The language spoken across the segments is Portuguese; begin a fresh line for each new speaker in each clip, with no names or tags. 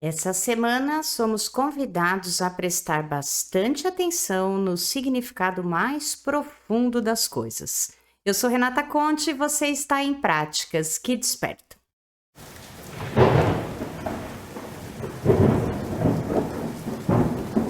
Essa semana somos convidados a prestar bastante atenção no significado mais profundo das coisas. Eu sou Renata Conte e você está em Práticas que Despertam.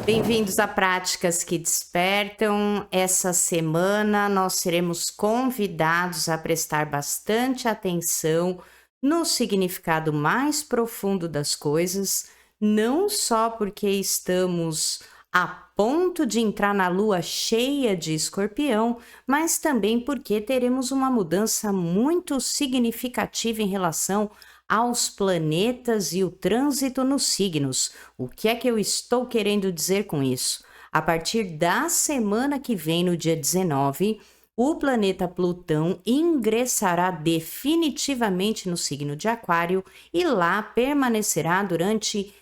Bem-vindos a Práticas que Despertam. Essa semana nós seremos convidados a prestar bastante atenção no significado mais profundo das coisas, não só porque estamos a ponto de entrar na lua cheia de Escorpião, mas também porque teremos uma mudança muito significativa em relação aos planetas e o trânsito nos signos. O que é que eu estou querendo dizer com isso? A partir da semana que vem, no dia 19, o planeta Plutão ingressará definitivamente no signo de Aquário e lá permanecerá durante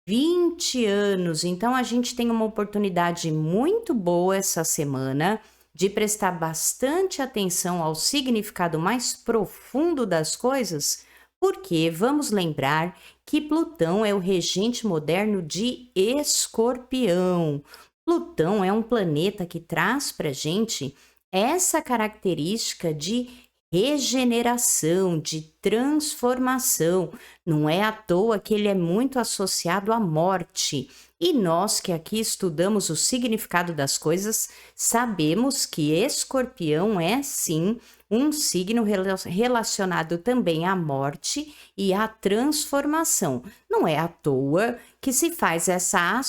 20 anos. Então, a gente tem uma oportunidade muito boa essa semana de prestar bastante atenção ao significado mais profundo das coisas, porque vamos lembrar que Plutão é o regente moderno de Escorpião. Plutão é um planeta que traz para a gente essa característica de regeneração, de transformação. Não é à toa que ele é muito associado à morte. E nós que aqui estudamos o significado das coisas, sabemos que Escorpião é sim um signo relacionado também à morte e à transformação. Não é à toa que se faz essa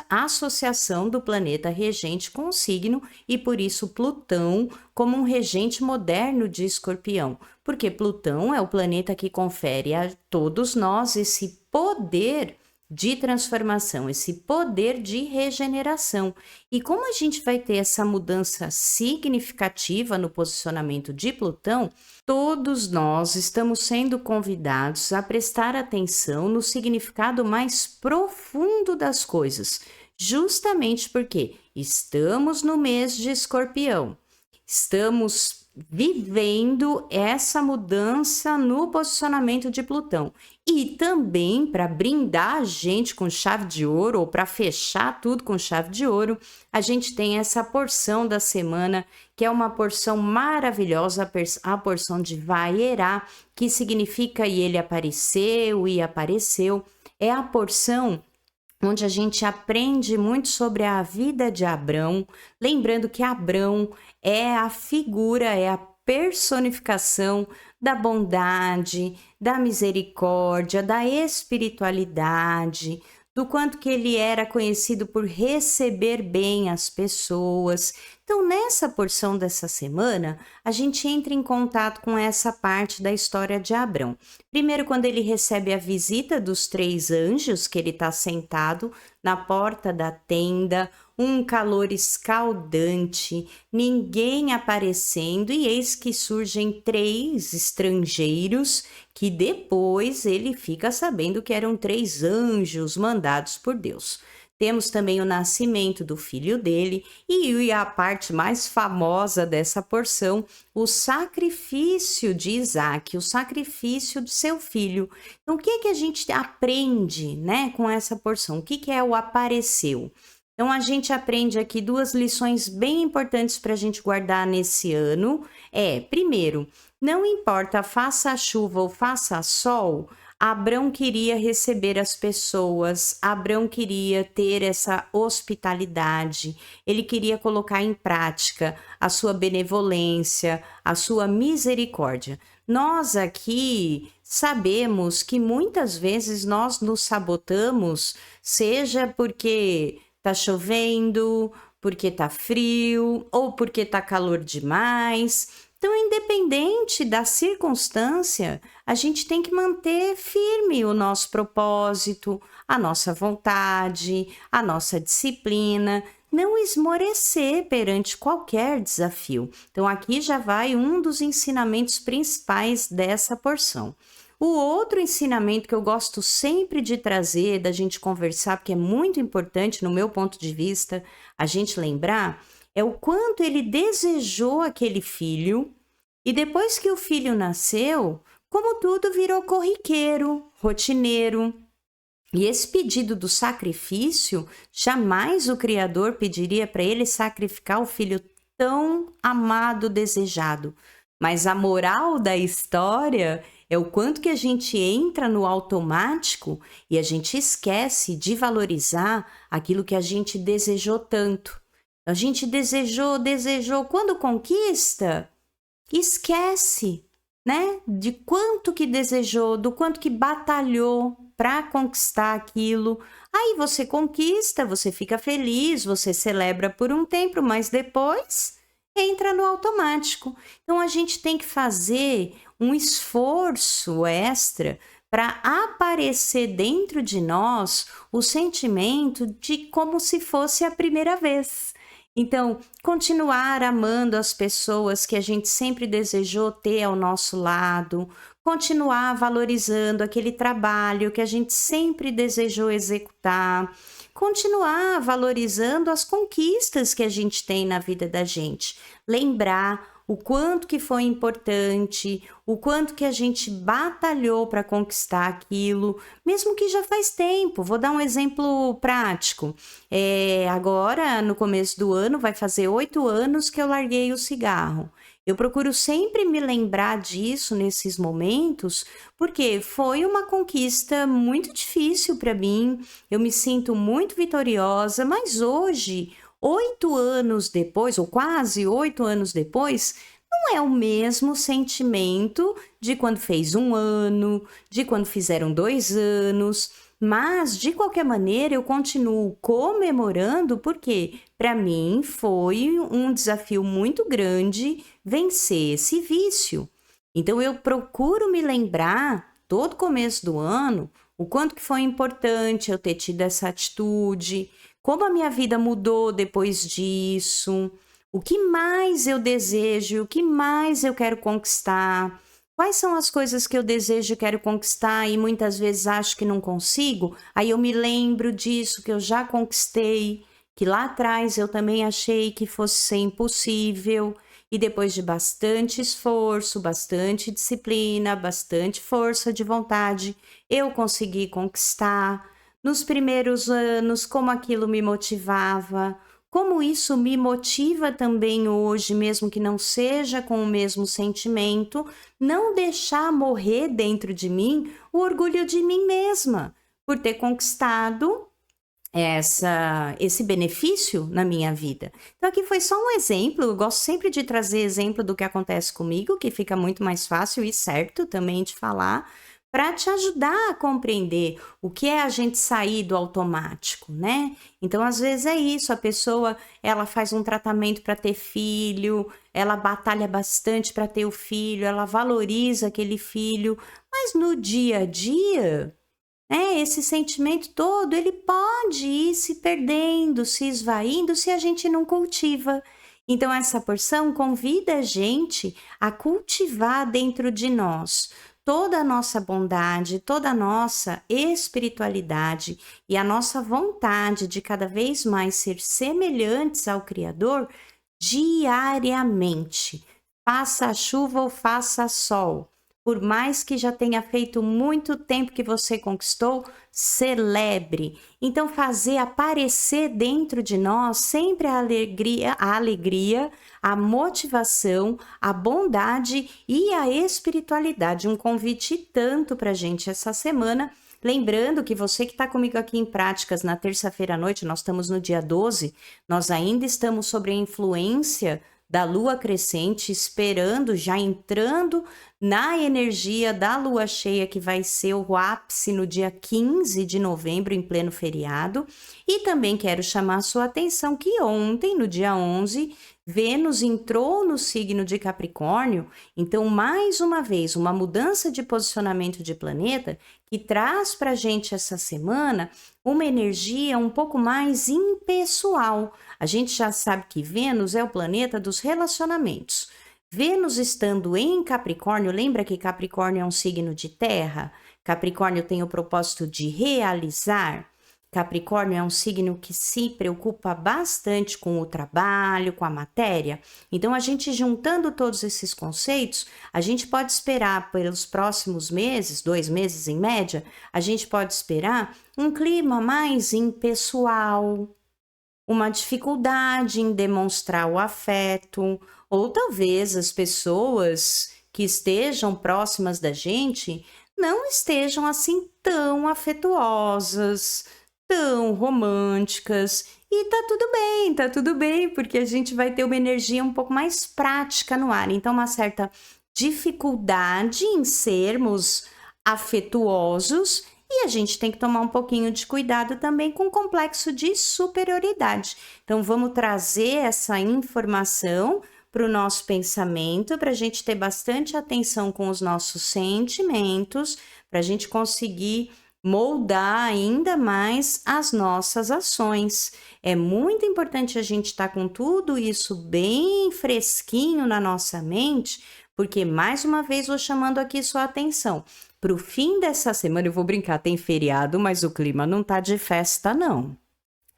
associação do planeta regente com o signo e por isso Plutão como um regente moderno de Escorpião, porque Plutão é o planeta que confere a todos nós esse poder de transformação, esse poder de regeneração. E como a gente vai ter essa mudança significativa no posicionamento de Plutão, todos nós estamos sendo convidados a prestar atenção no significado mais profundo das coisas, justamente porque estamos no mês de Escorpião, estamos vivendo essa mudança no posicionamento de Plutão. E também para brindar a gente com chave de ouro, ou para fechar tudo com chave de ouro, a gente tem essa porção da semana, que é uma porção maravilhosa, a porção de Vaierá, que significa e ele apareceu e apareceu. É a porção onde a gente aprende muito sobre a vida de Abrão, lembrando que Abrão é a figura, é a personificação da bondade, da misericórdia, da espiritualidade, do quanto que ele era conhecido por receber bem as pessoas. Então, nessa porção dessa semana, a gente entra em contato com essa parte da história de Abrão. Primeiro, quando ele recebe a visita dos 3 anjos, que ele está sentado na porta da tenda, um calor escaldante, ninguém aparecendo, e eis que surgem 3 estrangeiros, que depois ele fica sabendo que eram 3 anjos mandados por Deus. Temos também o nascimento do filho dele e a parte mais famosa dessa porção, o sacrifício de Isaac, o sacrifício de seu filho. Então, o que é que a gente aprende, né, com essa porção? O que é o apareceu? Então, a gente aprende aqui 2 lições bem importantes para a gente guardar nesse ano. Primeiro, não importa faça chuva ou faça sol, Abrão queria receber as pessoas, Abrão queria ter essa hospitalidade, ele queria colocar em prática a sua benevolência, a sua misericórdia. Nós aqui sabemos que muitas vezes nós nos sabotamos, seja porque tá chovendo, porque tá frio ou porque tá calor demais. Então, independente da circunstância, a gente tem que manter firme o nosso propósito, a nossa vontade, a nossa disciplina, não esmorecer perante qualquer desafio. Então, aqui já vai um dos ensinamentos principais dessa porção. O outro ensinamento que eu gosto sempre de trazer, da gente conversar, porque é muito importante no meu ponto de vista, a gente lembrar, é o quanto ele desejou aquele filho e depois que o filho nasceu, como tudo virou corriqueiro, rotineiro. E esse pedido do sacrifício, jamais o Criador pediria para ele sacrificar o filho tão amado, desejado. Mas a moral da história é o quanto que a gente entra no automático e a gente esquece de valorizar aquilo que a gente desejou tanto. A gente desejou, quando conquista, esquece, né? De quanto que desejou, do quanto que batalhou para conquistar aquilo. Aí você conquista, você fica feliz, você celebra por um tempo, mas depois entra no automático. Então a gente tem que fazer um esforço extra para aparecer dentro de nós o sentimento de como se fosse a primeira vez. Então, continuar amando as pessoas que a gente sempre desejou ter ao nosso lado, continuar valorizando aquele trabalho que a gente sempre desejou executar, continuar valorizando as conquistas que a gente tem na vida da gente, lembrar o quanto que foi importante, o quanto que a gente batalhou para conquistar aquilo, mesmo que já faz tempo. Vou dar um exemplo prático. Agora, no começo do ano, vai fazer 8 anos que eu larguei o cigarro. Eu procuro sempre me lembrar disso nesses momentos, porque foi uma conquista muito difícil para mim. Eu me sinto muito vitoriosa, mas hoje, 8 anos depois, ou quase 8 anos depois, não é o mesmo sentimento de quando fez 1 ano, de quando fizeram 2 anos, mas de qualquer maneira eu continuo comemorando porque para mim foi um desafio muito grande vencer esse vício. Então eu procuro me lembrar todo começo do ano o quanto que foi importante eu ter tido essa atitude, como a minha vida mudou depois disso, o que mais eu desejo, o que mais eu quero conquistar, quais são as coisas que eu desejo e quero conquistar e muitas vezes acho que não consigo, aí eu me lembro disso que eu já conquistei, que lá atrás eu também achei que fosse ser impossível, e depois de bastante esforço, bastante disciplina, bastante força de vontade, eu consegui conquistar. Nos primeiros anos, como aquilo me motivava, como isso me motiva também hoje, mesmo que não seja com o mesmo sentimento, não deixar morrer dentro de mim o orgulho de mim mesma, por ter conquistado esse benefício na minha vida. Então aqui foi só um exemplo, eu gosto sempre de trazer exemplo do que acontece comigo, que fica muito mais fácil e certo também de falar, para te ajudar a compreender o que é a gente sair do automático, né? Então, às vezes é isso, a pessoa, ela faz um tratamento para ter filho, ela batalha bastante para ter o filho, ela valoriza aquele filho, mas no dia a dia, esse sentimento todo, ele pode ir se perdendo, se esvaindo, se a gente não cultiva. Então, essa porção convida a gente a cultivar dentro de nós toda a nossa bondade, toda a nossa espiritualidade e a nossa vontade de cada vez mais ser semelhantes ao Criador diariamente. Faça chuva ou faça sol. Por mais que já tenha feito muito tempo que você conquistou, celebre. Então, fazer aparecer dentro de nós sempre a alegria, a motivação, a bondade e a espiritualidade. Um convite tanto para a gente essa semana. Lembrando que você que está comigo aqui em Práticas na terça-feira à noite, nós estamos no dia 12, nós ainda estamos sob a influência da lua crescente, esperando, já entrando na energia da lua cheia, que vai ser o ápice no dia 15 de novembro, em pleno feriado. E também quero chamar a sua atenção que ontem, no dia 11, Vênus entrou no signo de Capricórnio, então, mais uma vez, uma mudança de posicionamento de planeta que traz para a gente essa semana uma energia um pouco mais impessoal. A gente já sabe que Vênus é o planeta dos relacionamentos. Vênus estando em Capricórnio, lembra que Capricórnio é um signo de terra? Capricórnio tem o propósito de realizar. Capricórnio é um signo que se preocupa bastante com o trabalho, com a matéria. Então, a gente juntando todos esses conceitos, a gente pode esperar pelos próximos meses, 2 meses em média, a gente pode esperar um clima mais impessoal, uma dificuldade em demonstrar o afeto, ou talvez as pessoas que estejam próximas da gente não estejam assim tão afetuosas, tão românticas. E tá tudo bem, porque a gente vai ter uma energia um pouco mais prática no ar. Então, uma certa dificuldade em sermos afetuosos e a gente tem que tomar um pouquinho de cuidado também com o complexo de superioridade. Então, vamos trazer essa informação para o nosso pensamento, para a gente ter bastante atenção com os nossos sentimentos, para a gente conseguir moldar ainda mais as nossas ações. É muito importante a gente estar com tudo isso bem fresquinho na nossa mente, porque mais uma vez vou chamando aqui sua atenção. Para o fim dessa semana, eu vou brincar, tem feriado, mas o clima não tá de festa, não.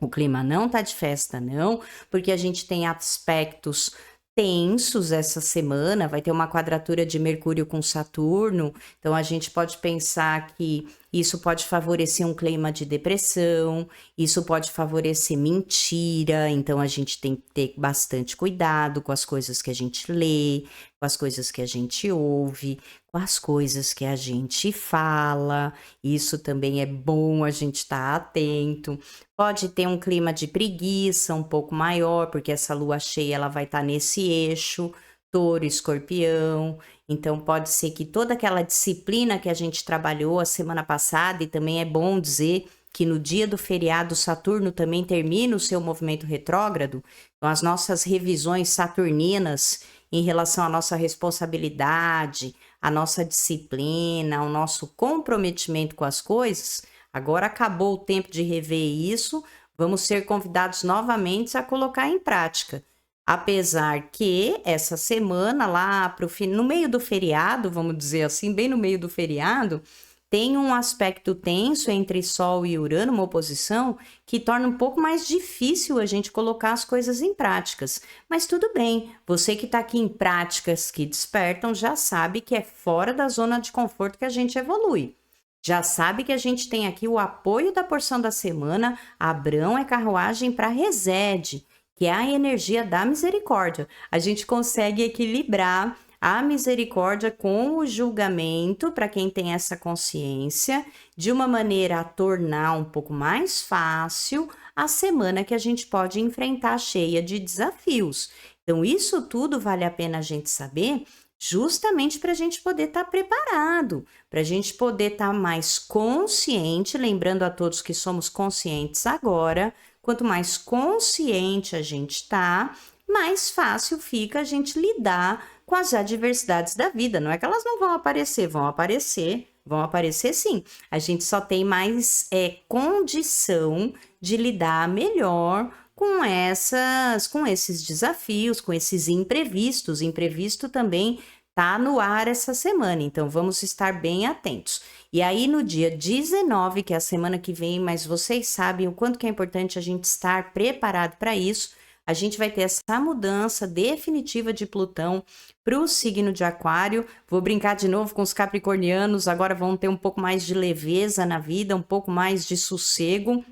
O clima não tá de festa, não, porque a gente tem aspectos tensos essa semana, vai ter uma quadratura de Mercúrio com Saturno, então a gente pode pensar que isso pode favorecer um clima de depressão, isso pode favorecer mentira, então a gente tem que ter bastante cuidado com as coisas que a gente lê, com as coisas que a gente ouve, com as coisas que a gente fala, isso também é bom a gente estar atento. Pode ter um clima de preguiça um pouco maior, porque essa lua cheia ela vai estar nesse eixo, Touro, Escorpião. Então pode ser que toda aquela disciplina que a gente trabalhou a semana passada, e também é bom dizer que no dia do feriado Saturno também termina o seu movimento retrógrado. Então as nossas revisões saturninas em relação à nossa responsabilidade, à nossa disciplina, ao nosso comprometimento com as coisas, agora acabou o tempo de rever isso, vamos ser convidados novamente a colocar em prática. Apesar que essa semana, lá no meio do feriado, vamos dizer assim, bem no meio do feriado, tem um aspecto tenso entre Sol e Urano, uma oposição, que torna um pouco mais difícil a gente colocar as coisas em práticas. Mas tudo bem, você que está aqui em práticas que despertam já sabe que é fora da zona de conforto que a gente evolui. Já sabe que a gente tem aqui o apoio da porção da semana, Abrão é carruagem para Resede, que é a energia da misericórdia. A gente consegue equilibrar a misericórdia com o julgamento, para quem tem essa consciência, de uma maneira a tornar um pouco mais fácil a semana que a gente pode enfrentar cheia de desafios. Então, isso tudo vale a pena a gente saber, justamente para a gente poder estar preparado, para a gente poder estar mais consciente, lembrando a todos que somos conscientes agora. Quanto mais consciente a gente está, mais fácil fica a gente lidar com as adversidades da vida. Não é que elas não vão aparecer, vão aparecer sim. A gente só tem mais condição de lidar melhor com esses desafios, com esses imprevistos. Imprevisto também tá no ar essa semana, então vamos estar bem atentos. E aí no dia 19, que é a semana que vem, mas vocês sabem o quanto que é importante a gente estar preparado para isso, a gente vai ter essa mudança definitiva de Plutão para o signo de Aquário. Vou brincar de novo com os capricornianos, agora vão ter um pouco mais de leveza na vida, um pouco mais de sossego,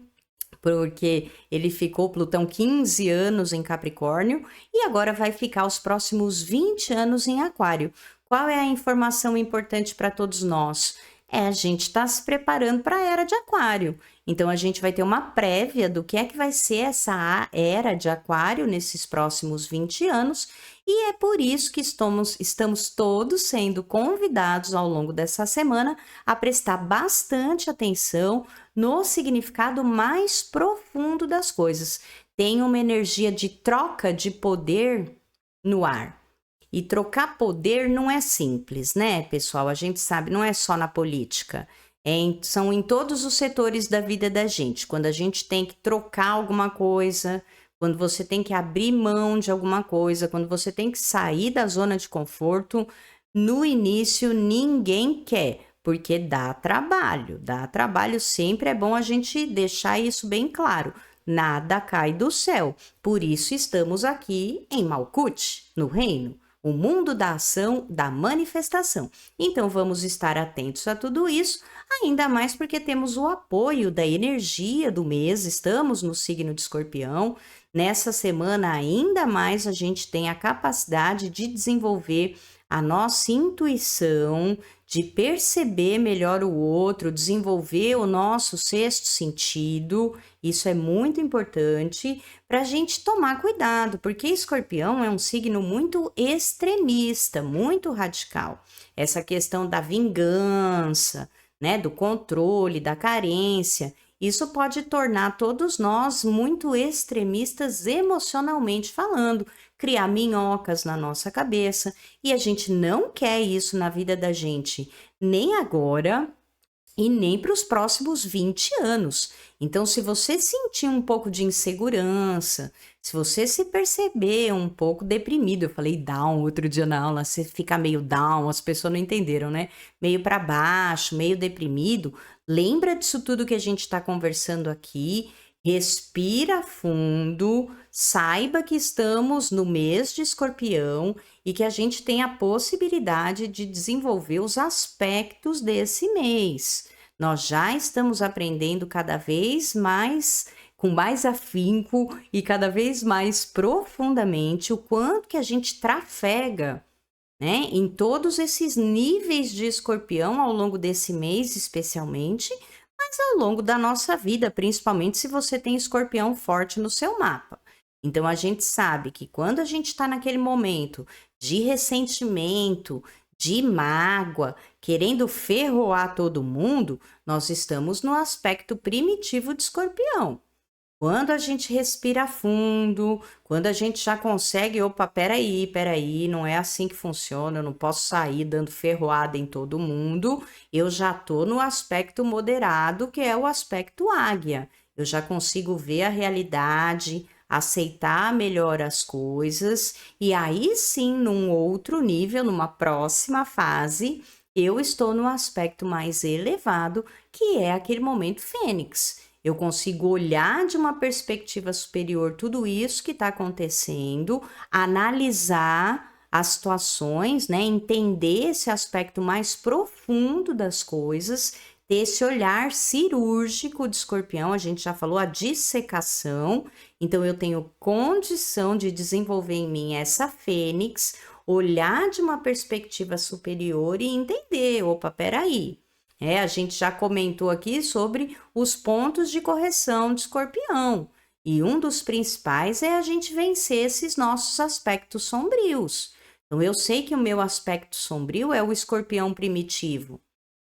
porque ele ficou, Plutão, 15 anos em Capricórnio e agora vai ficar os próximos 20 anos em Aquário. Qual é a informação importante para todos nós? A gente está se preparando para a era de Aquário. Então, a gente vai ter uma prévia do que é que vai ser essa era de Aquário nesses próximos 20 anos. E é por isso que estamos todos sendo convidados ao longo dessa semana a prestar bastante atenção no significado mais profundo das coisas. Tem uma energia de troca de poder no ar. E trocar poder não é simples, né, pessoal? A gente sabe, não é só na política. São em todos os setores da vida da gente. Quando a gente tem que trocar alguma coisa, quando você tem que abrir mão de alguma coisa, quando você tem que sair da zona de conforto, no início ninguém quer. porque dá trabalho, sempre é bom a gente deixar isso bem claro. Nada cai do céu, por isso estamos aqui em Malkuth, no reino, o mundo da ação, da manifestação. Então vamos estar atentos a tudo isso, ainda mais porque temos o apoio da energia do mês, estamos no signo de Escorpião. Nessa semana, ainda mais a gente tem a capacidade de desenvolver a nossa intuição, de perceber melhor o outro, desenvolver o nosso sexto sentido. Isso é muito importante para a gente tomar cuidado, porque Escorpião é um signo muito extremista, muito radical. Essa questão da vingança, né, do controle, da carência, isso pode tornar todos nós muito extremistas emocionalmente falando, criar minhocas na nossa cabeça, e a gente não quer isso na vida da gente, nem agora e nem para os próximos 20 anos. Então, se você sentir um pouco de insegurança, se você se perceber um pouco deprimido, eu falei down outro dia na aula, você fica meio down, as pessoas não entenderam, né? Meio para baixo, meio deprimido, lembra disso tudo que a gente está conversando aqui, respira fundo, saiba que estamos no mês de Escorpião e que a gente tem a possibilidade de desenvolver os aspectos desse mês. Nós já estamos aprendendo cada vez mais, com mais afinco e cada vez mais profundamente o quanto que a gente trafega, né, em todos esses níveis de Escorpião ao longo desse mês, especialmente, mas ao longo da nossa vida, principalmente se você tem Escorpião forte no seu mapa. Então, a gente sabe que quando a gente está naquele momento de ressentimento, de mágoa, querendo ferroar todo mundo, nós estamos no aspecto primitivo de Escorpião. Quando a gente respira fundo, quando a gente já consegue, opa, peraí, não é assim que funciona, eu não posso sair dando ferroada em todo mundo, eu já tô no aspecto moderado, que é o aspecto águia. Eu já consigo ver a realidade, aceitar melhor as coisas, e aí sim, num outro nível, numa próxima fase, eu estou no aspecto mais elevado, que é aquele momento fênix. Eu consigo olhar de uma perspectiva superior tudo isso que está acontecendo, analisar as situações, né? Entender esse aspecto mais profundo das coisas, ter esse olhar cirúrgico de Escorpião, a gente já falou, a dissecação. Então, eu tenho condição de desenvolver em mim essa fênix, olhar de uma perspectiva superior e entender, opa, peraí. A gente já comentou aqui sobre os pontos de correção de Escorpião. E um dos principais é a gente vencer esses nossos aspectos sombrios. Então, eu sei que o meu aspecto sombrio é o Escorpião primitivo.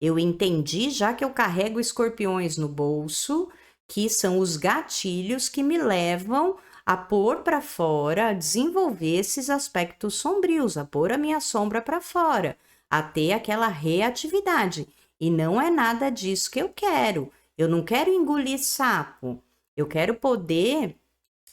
Eu entendi, já que eu carrego escorpiões no bolso, que são os gatilhos que me levam a pôr para fora, a desenvolver esses aspectos sombrios, a pôr a minha sombra para fora, a ter aquela reatividade. E não é nada disso que eu quero. Eu não quero engolir sapo. Eu quero poder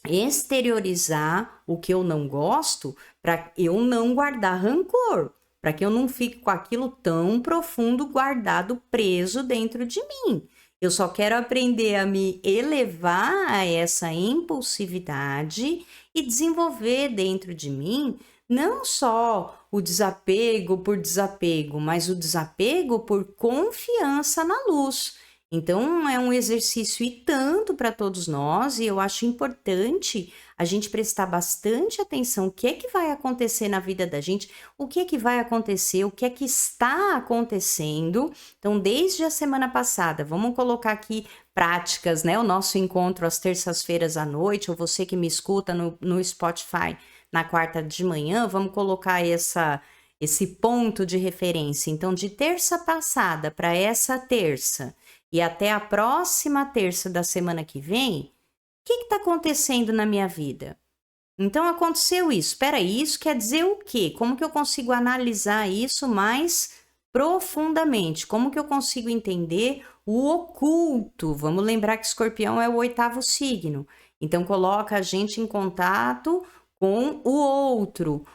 exteriorizar o que eu não gosto para eu não guardar rancor, para que eu não fique com aquilo tão profundo guardado, preso dentro de mim. Eu só quero aprender a me elevar a essa impulsividade e desenvolver dentro de mim não só o desapego por desapego, mas o desapego por confiança na luz. Então, é um exercício e tanto para todos nós, e eu acho importante a gente prestar bastante atenção o que é que vai acontecer na vida da gente, o que é que vai acontecer, o que é que está acontecendo. Então, desde a semana passada, vamos colocar aqui práticas, né? O nosso encontro às terças-feiras à noite, ou você que me escuta no Spotify na quarta de manhã, vamos colocar esse ponto de referência. Então, de terça passada para essa terça e até a próxima terça da semana que vem, o que está acontecendo na minha vida? Então, aconteceu isso. Espera aí, isso quer dizer o quê? Como que eu consigo analisar isso mais profundamente? Como que eu consigo entender o oculto? Vamos lembrar que Escorpião é o 8º signo. Então, coloca a gente em contato com o outro,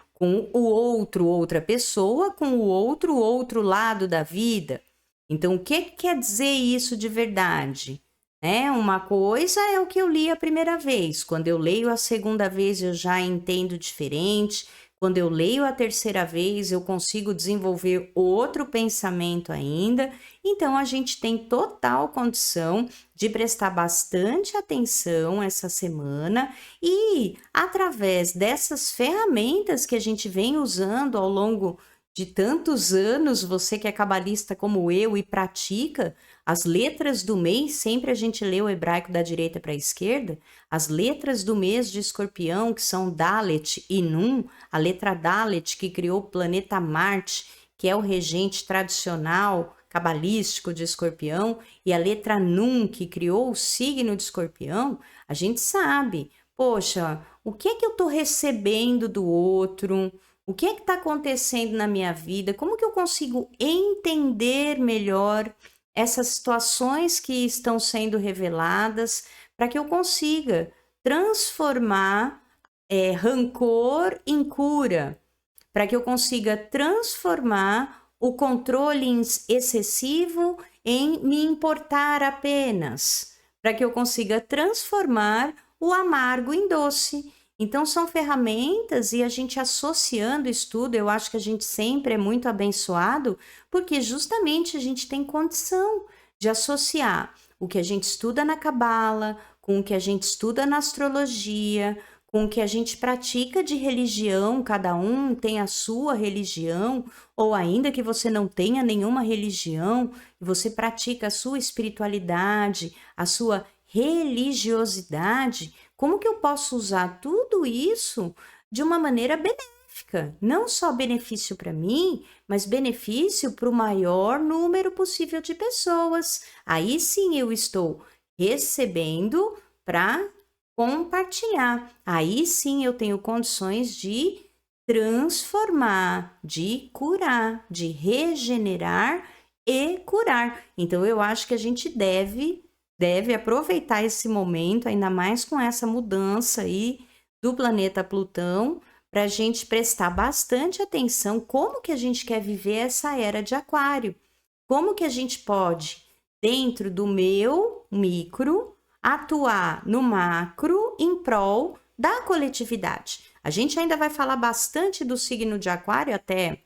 outra pessoa, com o outro lado da vida. Então, o que quer dizer isso de verdade? Né? Uma coisa é o que eu li a primeira vez. Quando eu leio a segunda vez, eu já entendo diferente. Quando eu leio a terceira vez, eu consigo desenvolver outro pensamento ainda. Então, a gente tem total condição de prestar bastante atenção essa semana e, através dessas ferramentas que a gente vem usando ao longo de tantos anos, você que é cabalista como eu e pratica, as letras do mês, sempre a gente lê o hebraico da direita para a esquerda, as letras do mês de Escorpião, que são Dalet e Nun, a letra Dalet que criou o planeta Marte, que é o regente tradicional cabalístico de Escorpião, e a letra Nun, que criou o signo de Escorpião, a gente sabe, poxa, o que é que eu estou recebendo do outro? O que é que está acontecendo na minha vida? Como que eu consigo entender melhor essas situações que estão sendo reveladas para que eu consiga transformar rancor em cura, para que eu consiga transformar o controle excessivo em me importar apenas, para que eu consiga transformar o amargo em doce. Então, são ferramentas e a gente associando estudo, eu acho que a gente sempre é muito abençoado, porque justamente a gente tem condição de associar o que a gente estuda na Cabala, com o que a gente estuda na astrologia, com o que a gente pratica de religião, cada um tem a sua religião, ou ainda que você não tenha nenhuma religião, você pratica a sua espiritualidade, a sua religiosidade, como que eu posso usar tudo isso de uma maneira benéfica? Não só benefício para mim, mas benefício para o maior número possível de pessoas. Aí sim eu estou recebendo para compartilhar. Aí sim eu tenho condições de transformar, de curar, de regenerar e curar. Então eu acho que a gente deve aproveitar esse momento, ainda mais com essa mudança aí do planeta Plutão, para a gente prestar bastante atenção como que a gente quer viver essa era de Aquário. Como que a gente pode, dentro do meu micro, atuar no macro em prol da coletividade. A gente ainda vai falar bastante do signo de Aquário até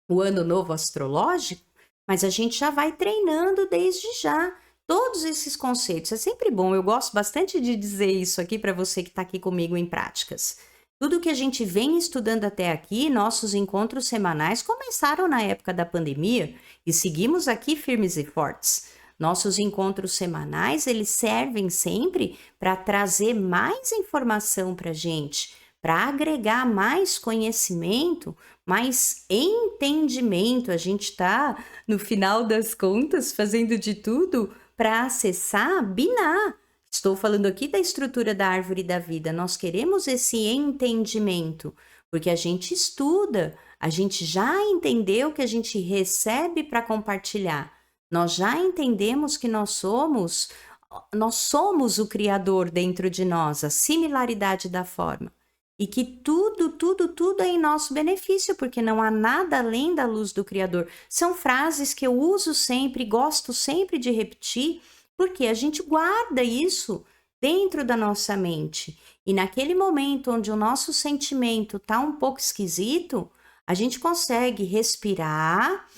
o ano novo astrológico, mas a gente já vai treinando desde já todos esses conceitos. É sempre bom, eu gosto bastante de dizer isso aqui para você que está aqui comigo em práticas. Tudo que a gente vem estudando até aqui, nossos encontros semanais começaram na época da pandemia e seguimos aqui firmes e fortes. Nossos encontros semanais, eles servem sempre para trazer mais informação para a gente, para agregar mais conhecimento, mais entendimento. A gente está, no final das contas, fazendo de tudo para acessar Binah. Estou falando aqui da estrutura da árvore da vida. Nós queremos esse entendimento, porque a gente estuda, a gente já entendeu que a gente recebe para compartilhar. Nós já entendemos que nós somos o Criador dentro de nós, a similaridade da forma. E que tudo é em nosso benefício, porque não há nada além da luz do Criador. São frases que eu uso sempre, gosto sempre de repetir, porque a gente guarda isso dentro da nossa mente. E naquele momento onde o nosso sentimento está um pouco esquisito, a gente consegue respirar,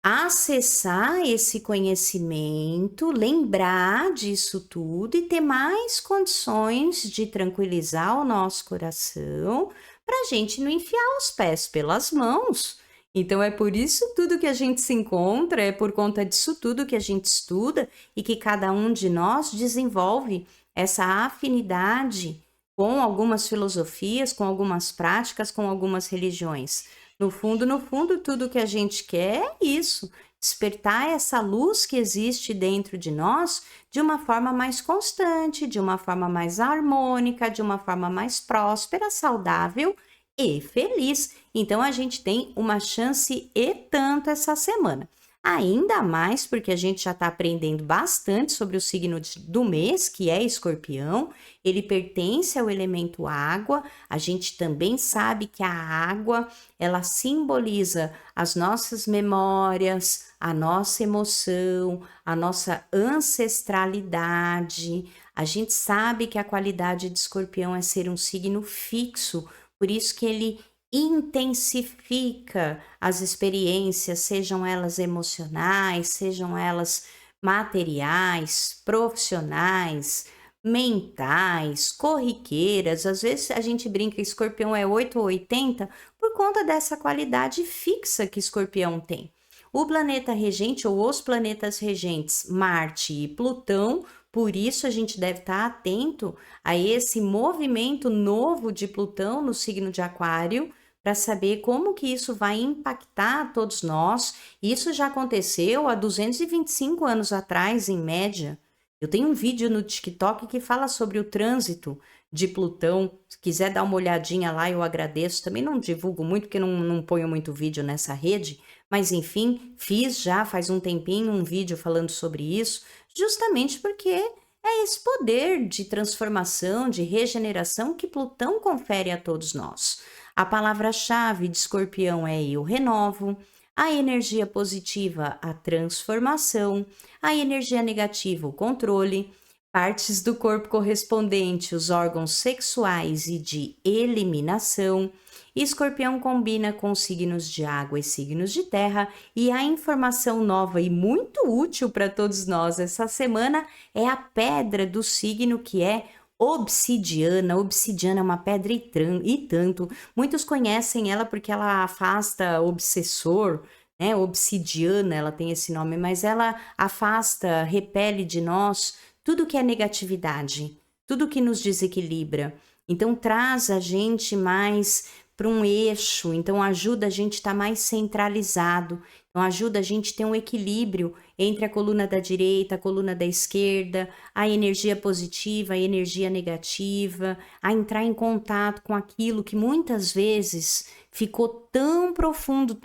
acessar esse conhecimento, lembrar disso tudo e ter mais condições de tranquilizar o nosso coração para a gente não enfiar os pés pelas mãos. Então é por isso tudo que a gente se encontra, é por conta disso tudo que a gente estuda e que cada um de nós desenvolve essa afinidade com algumas filosofias, com algumas práticas, com algumas religiões. No fundo, tudo que a gente quer é isso, despertar essa luz que existe dentro de nós de uma forma mais constante, de uma forma mais harmônica, de uma forma mais próspera, saudável e feliz. Então, a gente tem uma chance e tanto essa semana. Ainda mais porque a gente já está aprendendo bastante sobre o signo do mês, que é Escorpião. Ele pertence ao elemento água. A gente também sabe que a água, ela simboliza as nossas memórias, a nossa emoção, a nossa ancestralidade. A gente sabe que a qualidade de Escorpião é ser um signo fixo, por isso que ele intensifica as experiências, sejam elas emocionais, sejam elas materiais, profissionais, mentais, corriqueiras. Às vezes a gente brinca que Escorpião é 8 ou 80 por conta dessa qualidade fixa que Escorpião tem. O planeta regente ou os planetas regentes, Marte e Plutão, por isso a gente deve estar atento a esse movimento novo de Plutão no signo de Aquário, para saber como que isso vai impactar todos nós. Isso já aconteceu há 225 anos atrás, em média. Eu tenho um vídeo no TikTok que fala sobre o trânsito de Plutão. Se quiser dar uma olhadinha lá, eu agradeço. Também não divulgo muito, porque não ponho muito vídeo nessa rede. Mas, enfim, fiz já faz um tempinho um vídeo falando sobre isso, justamente porque é esse poder de transformação, de regeneração que Plutão confere a todos nós. A palavra-chave de Escorpião é eu renovo, a energia positiva, a transformação, a energia negativa, o controle, partes do corpo correspondente, os órgãos sexuais e de eliminação. Escorpião combina com signos de água e signos de terra, e a informação nova e muito útil para todos nós essa semana é a pedra do signo, que é obsidiana. Obsidiana é uma pedra e tanto. Muitos conhecem ela porque ela afasta obsessor, né? Obsidiana, ela tem esse nome, mas ela afasta, repele de nós tudo que é negatividade, tudo que nos desequilibra. Então traz a gente mais para um eixo, então ajuda a gente a estar mais centralizado, então ajuda a gente a ter um equilíbrio entre a coluna da direita, a coluna da esquerda, a energia positiva, a energia negativa, a entrar em contato com aquilo que muitas vezes ficou tão profundo,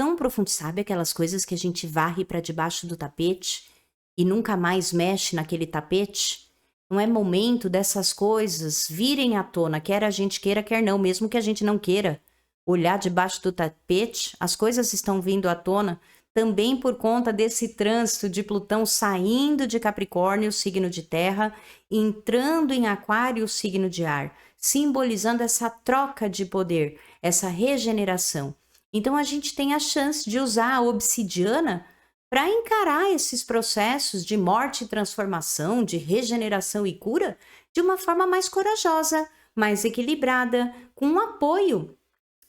sabe aquelas coisas que a gente varre para debaixo do tapete e nunca mais mexe naquele tapete? Não é momento dessas coisas virem à tona, quer a gente queira, quer não, mesmo que a gente não queira olhar debaixo do tapete, as coisas estão vindo à tona também por conta desse trânsito de Plutão saindo de Capricórnio, signo de terra, entrando em Aquário, signo de ar, simbolizando essa troca de poder, essa regeneração. Então a gente tem a chance de usar a obsidiana para encarar esses processos de morte e transformação, de regeneração e cura, de uma forma mais corajosa, mais equilibrada, com um apoio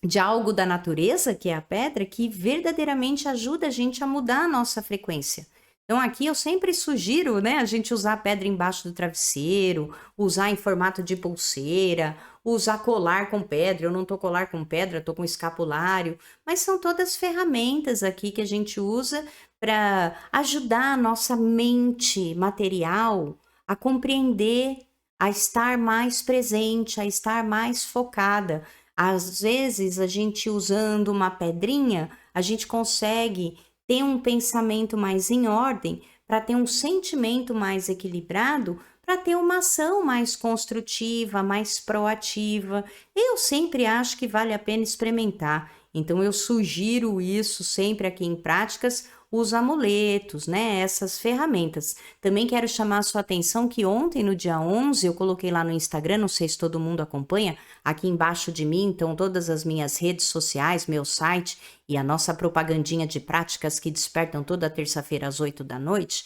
de algo da natureza, que é a pedra, que verdadeiramente ajuda a gente a mudar a nossa frequência. Então aqui eu sempre sugiro, né, a gente usar a pedra embaixo do travesseiro, usar em formato de pulseira, usar colar com pedra. Eu não tô colar com pedra, tô com escapulário, mas são todas ferramentas aqui que a gente usa para ajudar a nossa mente material a compreender, a estar mais presente, a estar mais focada. Às vezes, a gente usando uma pedrinha, a gente consegue ter um pensamento mais em ordem, para ter um sentimento mais equilibrado, para ter uma ação mais construtiva, mais proativa. Eu sempre acho que vale a pena experimentar. Então, eu sugiro isso sempre aqui em práticas, os amuletos, né? Essas ferramentas. Também quero chamar a sua atenção que ontem, no dia 11, eu coloquei lá no Instagram, não sei se todo mundo acompanha, aqui embaixo de mim, então todas as minhas redes sociais, meu site e a nossa propagandinha de práticas que despertam toda terça-feira às 8 da noite,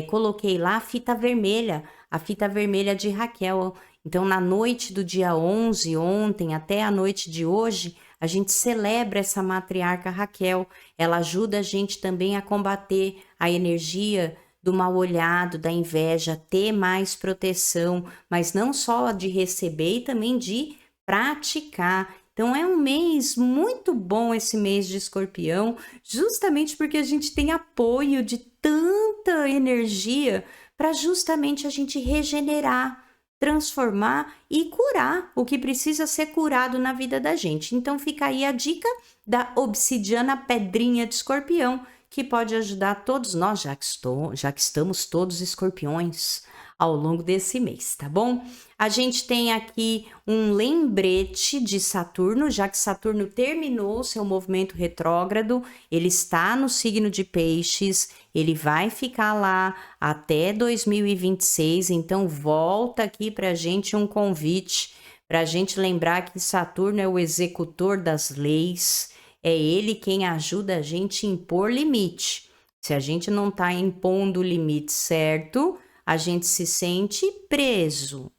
coloquei lá a fita vermelha de Raquel. Então, na noite do dia 11, ontem, até a noite de hoje, a gente celebra essa matriarca Raquel. Ela ajuda a gente também a combater a energia do mal olhado, da inveja, ter mais proteção, mas não só de receber e também de praticar. Então é um mês muito bom, esse mês de Escorpião, justamente porque a gente tem apoio de tanta energia para justamente a gente regenerar, transformar e curar o que precisa ser curado na vida da gente. Então fica aí a dica da obsidiana pedrinha de Escorpião, que pode ajudar todos nós, já que estamos todos escorpiões ao longo desse mês, tá bom? A gente tem aqui um lembrete de Saturno, já que Saturno terminou seu movimento retrógrado, ele está no signo de Peixes, ele vai ficar lá até 2026, então volta aqui para a gente um convite, para a gente lembrar que Saturno é o executor das leis, é ele quem ajuda a gente a impor limite. Se a gente não está impondo o limite certo, a gente se sente preso,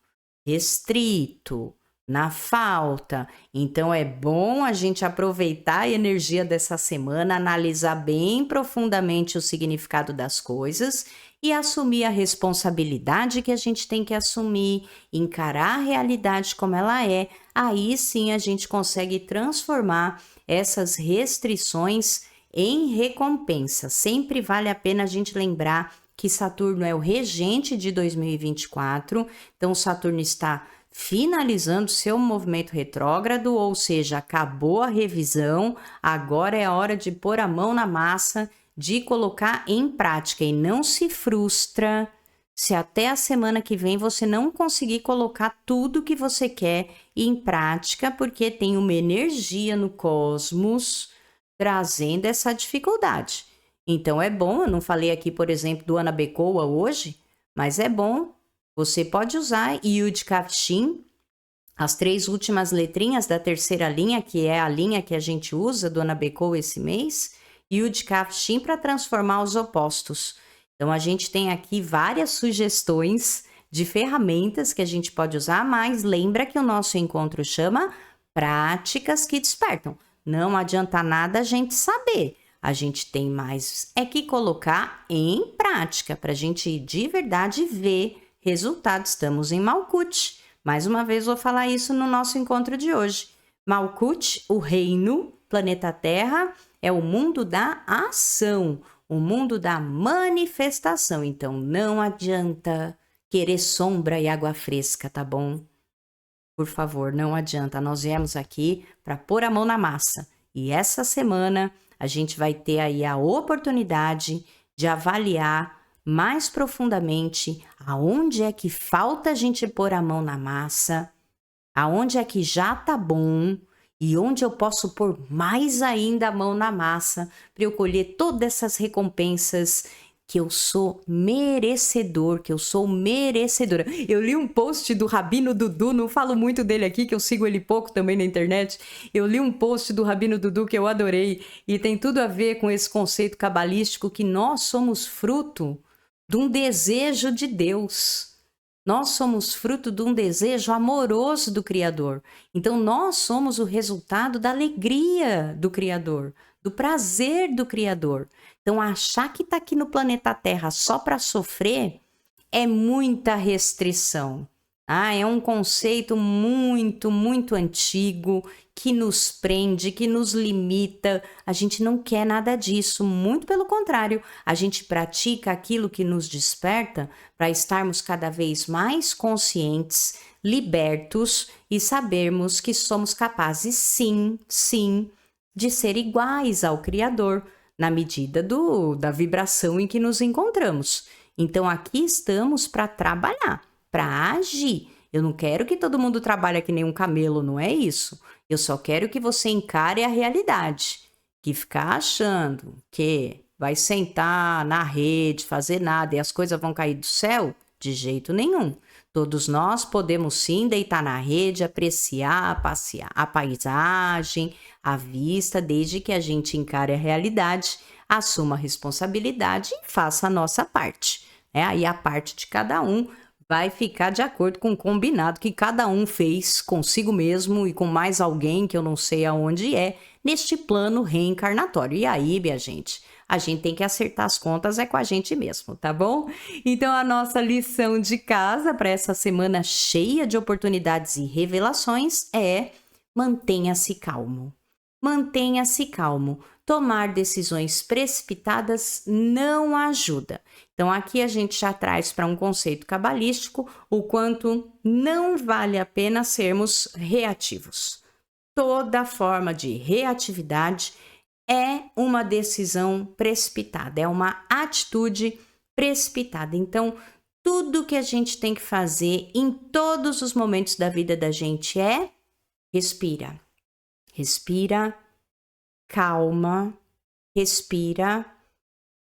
restrito, na falta. Então é bom a gente aproveitar a energia dessa semana, analisar bem profundamente o significado das coisas e assumir a responsabilidade que a gente tem que assumir, encarar a realidade como ela é. Aí sim a gente consegue transformar essas restrições em recompensa. Sempre vale a pena a gente lembrar que Saturno é o regente de 2024, então Saturno está finalizando seu movimento retrógrado, ou seja, acabou a revisão, agora é a hora de pôr a mão na massa, de colocar em prática e não se frustra se até a semana que vem você não conseguir colocar tudo que você quer em prática, porque tem uma energia no cosmos trazendo essa dificuldade. Então é bom, eu não falei aqui, por exemplo, do Anabecoa hoje, mas é bom, você pode usar Yud Kaf Shin, as 3 últimas letrinhas da terceira linha, que é a linha que a gente usa do Anabecoa esse mês, Yud Kaf Shin para transformar os opostos. Então a gente tem aqui várias sugestões de ferramentas que a gente pode usar, mas lembra que o nosso encontro chama Práticas que Despertam. Não adianta nada a gente saber. A gente tem mais é que colocar em prática para a gente de verdade ver resultados. Estamos em Malkuth. Mais uma vez vou falar isso no nosso encontro de hoje. Malkuth, o reino, planeta Terra, é o mundo da ação, o mundo da manifestação. Então não adianta querer sombra e água fresca, tá bom? Por favor, não adianta. Nós viemos aqui para pôr a mão na massa. E essa semana a gente vai ter aí a oportunidade de avaliar mais profundamente aonde é que falta a gente pôr a mão na massa, aonde é que já tá bom e onde eu posso pôr mais ainda a mão na massa para eu colher todas essas recompensas que eu sou merecedor, que eu sou merecedora. Eu li um post do Rabino Dudu, não falo muito dele aqui, que eu sigo ele pouco também na internet. Eu li um post do Rabino Dudu que eu adorei e tem tudo a ver com esse conceito cabalístico que nós somos fruto de um desejo de Deus. Nós somos fruto de um desejo amoroso do Criador. Então, nós somos o resultado da alegria do Criador, do prazer do Criador. Então, achar que está aqui no planeta Terra só para sofrer é muita restrição. É um conceito muito, muito antigo que nos prende, que nos limita. A gente não quer nada disso, muito pelo contrário. A gente pratica aquilo que nos desperta para estarmos cada vez mais conscientes, libertos e sabermos que somos capazes, sim, sim, de ser iguais ao Criador, na medida da vibração em que nos encontramos. Então, aqui estamos para trabalhar, para agir. Eu não quero que todo mundo trabalhe que nem um camelo, não é isso. Eu só quero que você encare a realidade. Que ficar achando que vai sentar na rede, fazer nada e as coisas vão cair do céu, de jeito nenhum. Todos nós podemos sim deitar na rede, apreciar, passear a paisagem, a vista, desde que a gente encare a realidade, assuma a responsabilidade e faça a nossa parte. Aí a parte de cada um vai ficar de acordo com o combinado que cada um fez consigo mesmo e com mais alguém que eu não sei aonde é, neste plano reencarnatório. E aí, minha gente, a gente tem que acertar as contas com a gente mesmo, tá bom? Então, a nossa lição de casa para essa semana cheia de oportunidades e revelações é: mantenha-se calmo. Mantenha-se calmo. Tomar decisões precipitadas não ajuda. Então, aqui a gente já traz para um conceito cabalístico o quanto não vale a pena sermos reativos. Toda forma de reatividade é uma decisão precipitada, é uma atitude precipitada. Então, tudo que a gente tem que fazer em todos os momentos da vida da gente é respira. Respira, calma, respira,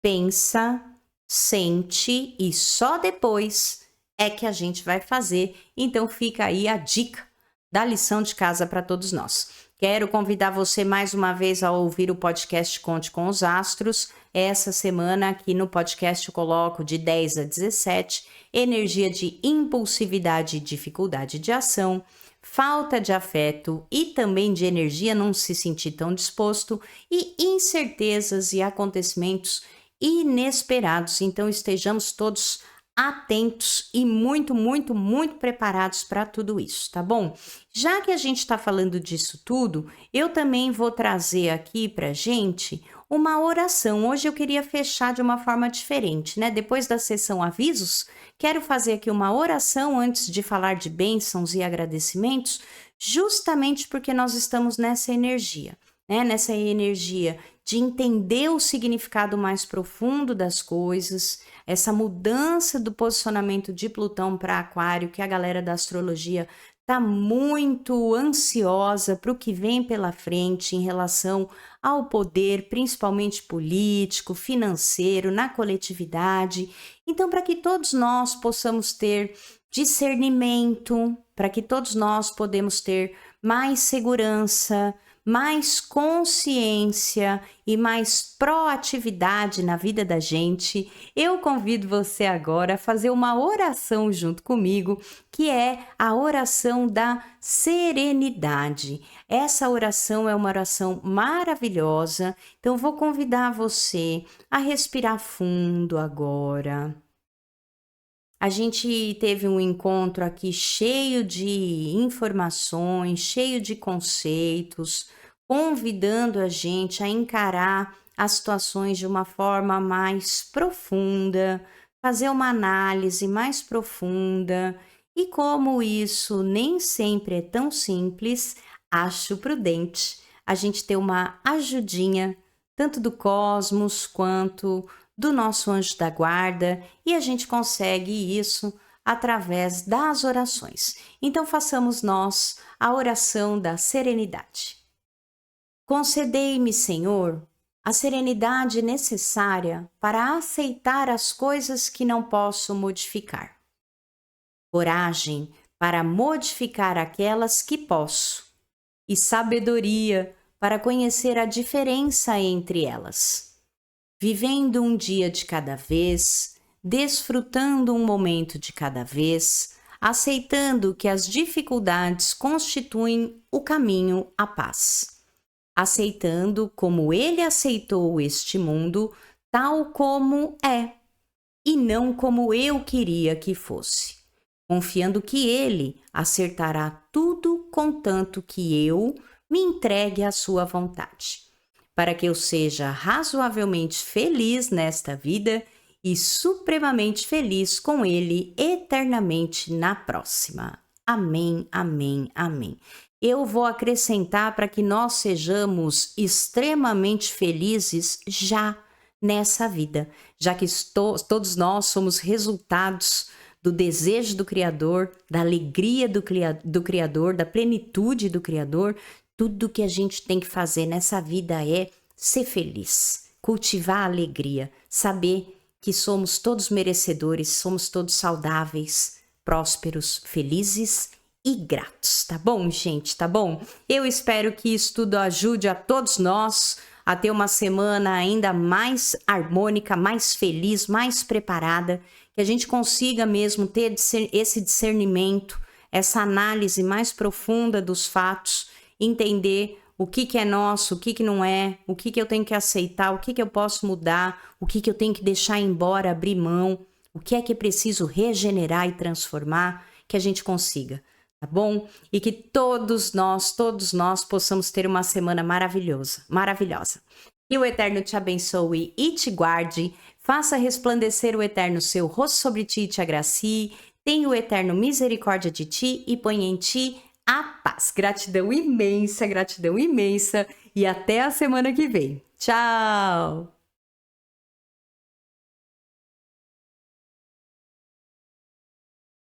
pensa, sente e só depois é que a gente vai fazer. Então fica aí a dica da lição de casa para todos nós. Quero convidar você mais uma vez a ouvir o podcast Conte com os Astros. Essa semana aqui no podcast eu coloco de 10 a 17, energia de impulsividade e dificuldade de ação, falta de afeto e também de energia não se sentir tão disposto e incertezas e acontecimentos inesperados. Então estejamos todos atentos e muito preparados para tudo isso, tá bom? Já que a gente está falando disso tudo, eu também vou trazer aqui para gente uma oração. Hoje eu queria fechar de uma forma diferente, né? Depois da sessão avisos, quero fazer aqui uma oração antes de falar de bênçãos e agradecimentos, justamente porque nós estamos nessa energia, né? Nessa energia de entender o significado mais profundo das coisas, essa mudança do posicionamento de Plutão para Aquário, que a galera da astrologia está muito ansiosa para o que vem pela frente em relação ao poder, principalmente político, financeiro, na coletividade. Então, para que todos nós possamos ter discernimento, para que todos nós podemos ter mais segurança, mais consciência e mais proatividade na vida da gente, eu convido você agora a fazer uma oração junto comigo, que é a oração da serenidade. Essa oração é uma oração maravilhosa, então vou convidar você a respirar fundo agora. A gente teve um encontro aqui cheio de informações, cheio de conceitos, convidando a gente a encarar as situações de uma forma mais profunda, fazer uma análise mais profunda. E como isso nem sempre é tão simples, acho prudente a gente ter uma ajudinha, tanto do cosmos quanto do nosso anjo da guarda, e a gente consegue isso através das orações. Então façamos nós a oração da serenidade. Concedei-me, Senhor, a serenidade necessária para aceitar as coisas que não posso modificar. Coragem para modificar aquelas que posso e sabedoria para conhecer a diferença entre elas. Vivendo um dia de cada vez, desfrutando um momento de cada vez, aceitando que as dificuldades constituem o caminho à paz. Aceitando como ele aceitou este mundo, tal como é, e não como eu queria que fosse. Confiando que ele acertará tudo contanto que eu me entregue à sua vontade, para que eu seja razoavelmente feliz nesta vida e supremamente feliz com ele eternamente na próxima. Amém, amém, amém. Eu vou acrescentar para que nós sejamos extremamente felizes já nessa vida, já que todos nós somos resultados do desejo do Criador, da alegria do Criador, da plenitude do Criador. Tudo que a gente tem que fazer nessa vida é ser feliz, cultivar a alegria, saber que somos todos merecedores, somos todos saudáveis, prósperos, felizes e gratos, tá bom, gente? Tá bom? Eu espero que isso tudo ajude a todos nós a ter uma semana ainda mais harmônica, mais feliz, mais preparada, que a gente consiga mesmo ter esse discernimento, essa análise mais profunda dos fatos, entender o que é nosso, o que não é, o que eu tenho que aceitar, o que eu posso mudar, o que eu tenho que deixar embora, abrir mão, o que é preciso regenerar e transformar, que a gente consiga, tá bom? E que todos nós possamos ter uma semana maravilhosa. Que o Eterno te abençoe e te guarde, faça resplandecer o Eterno seu rosto sobre ti e te agracie, tenha o Eterno misericórdia de ti e ponha em ti a paz. Gratidão imensa e até a semana que vem. Tchau!